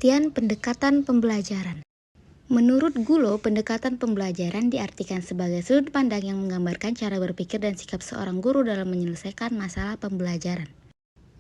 Pengertian pendekatan pembelajaran. Menurut Gulo, pendekatan pembelajaran diartikan sebagai sudut pandang yang menggambarkan cara berpikir dan sikap seorang guru dalam menyelesaikan masalah pembelajaran.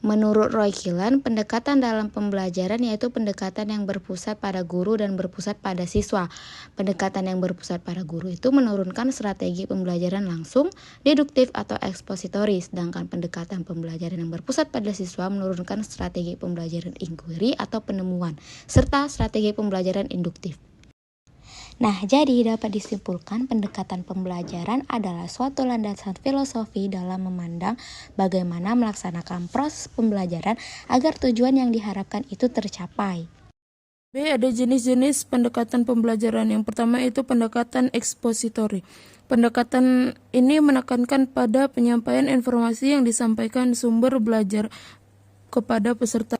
Menurut Roy Killen, pendekatan dalam pembelajaran yaitu pendekatan yang berpusat pada guru dan berpusat pada siswa. Pendekatan yang berpusat pada guru itu menurunkan strategi pembelajaran langsung, deduktif atau ekspositori, sedangkan pendekatan pembelajaran yang berpusat pada siswa menurunkan strategi pembelajaran inquiry atau penemuan, serta strategi pembelajaran induktif. Nah, jadi dapat disimpulkan pendekatan pembelajaran adalah suatu landasan filosofi dalam memandang bagaimana melaksanakan proses pembelajaran agar tujuan yang diharapkan itu tercapai. B. Ada jenis-jenis pendekatan pembelajaran. Yang pertama itu pendekatan ekspositori. Pendekatan ini menekankan pada penyampaian informasi yang disampaikan sumber belajar kepada peserta.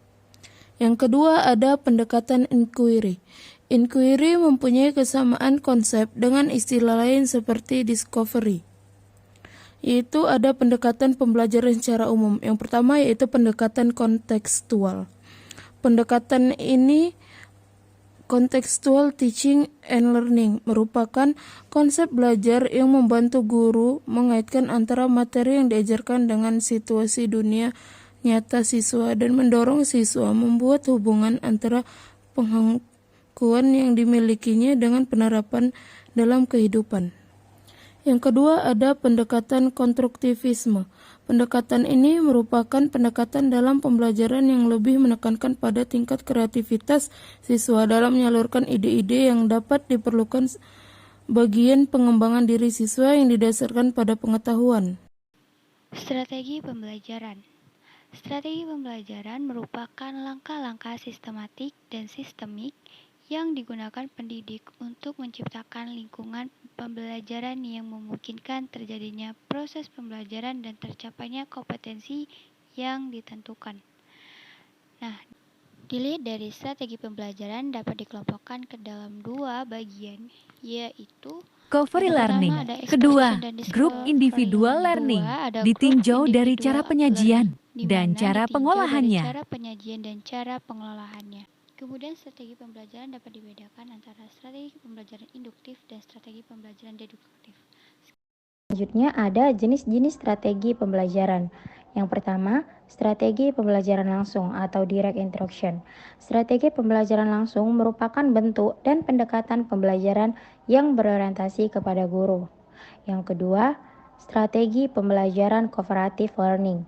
Yang kedua ada pendekatan inquiry. Inquiry mempunyai kesamaan konsep dengan istilah lain seperti discovery, yaitu ada pendekatan pembelajaran secara umum. Yang pertama yaitu pendekatan kontekstual. Pendekatan ini contextual teaching and learning merupakan konsep belajar yang membantu guru mengaitkan antara materi yang diajarkan dengan situasi dunia nyata siswa dan mendorong siswa membuat hubungan antara pengetahuan yang dimilikinya dengan penerapan dalam kehidupan. Yang kedua ada pendekatan konstruktivisme. Pendekatan ini merupakan pendekatan dalam pembelajaran yang lebih menekankan pada tingkat kreativitas siswa dalam menyalurkan ide-ide yang dapat diperlukan bagian pengembangan diri siswa yang didasarkan pada pengetahuan. Strategi pembelajaran. Strategi pembelajaran merupakan langkah-langkah sistematik dan sistemik yang digunakan pendidik untuk menciptakan lingkungan pembelajaran yang memungkinkan terjadinya proses pembelajaran dan tercapainya kompetensi yang ditentukan. Nah, dilihat dari strategi pembelajaran dapat dikelompokkan ke dalam dua bagian, yaitu Discovery learning. Kedua, grup individual learning ditinjau dari cara penyajian dan cara pengolahannya. Kemudian strategi pembelajaran dapat dibedakan antara strategi pembelajaran induktif dan strategi pembelajaran deduktif. Selanjutnya ada jenis-jenis strategi pembelajaran. Yang pertama, strategi pembelajaran langsung atau direct instruction. Strategi pembelajaran langsung merupakan bentuk dan pendekatan pembelajaran yang berorientasi kepada guru. Yang kedua, strategi pembelajaran cooperative learning.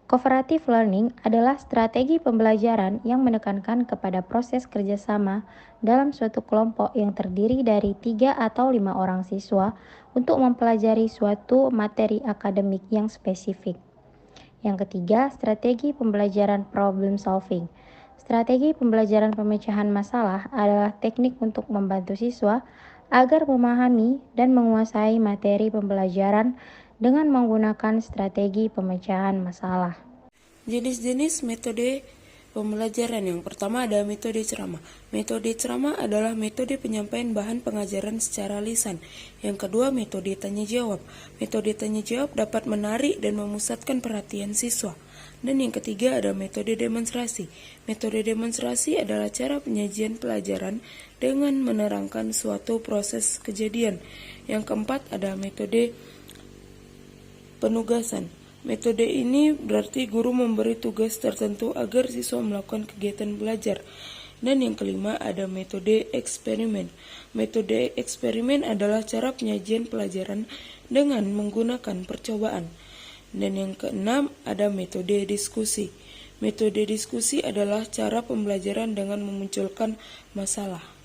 Cooperative learning adalah strategi pembelajaran yang menekankan kepada proses kerjasama dalam suatu kelompok yang terdiri dari 3 atau 5 orang siswa untuk mempelajari suatu materi akademik yang spesifik. Yang ketiga, strategi pembelajaran problem solving. Strategi pembelajaran pemecahan masalah adalah teknik untuk membantu siswa agar memahami dan menguasai materi pembelajaran dengan menggunakan strategi pemecahan masalah. Jenis-jenis metode pembelajaran. Yang pertama ada metode ceramah. Metode ceramah adalah metode penyampaian bahan pengajaran secara lisan. Yang kedua metode tanya jawab. Metode tanya jawab dapat menarik dan memusatkan perhatian siswa. Dan yang ketiga ada metode demonstrasi. Metode demonstrasi adalah cara penyajian pelajaran dengan menerangkan suatu proses kejadian. Yang keempat ada metode penugasan. Metode ini berarti guru memberi tugas tertentu agar siswa melakukan kegiatan belajar. Dan yang kelima ada metode eksperimen. Metode eksperimen adalah cara penyajian pelajaran dengan menggunakan percobaan. Dan yang keenam ada metode diskusi. Metode diskusi adalah cara pembelajaran dengan memunculkan masalah.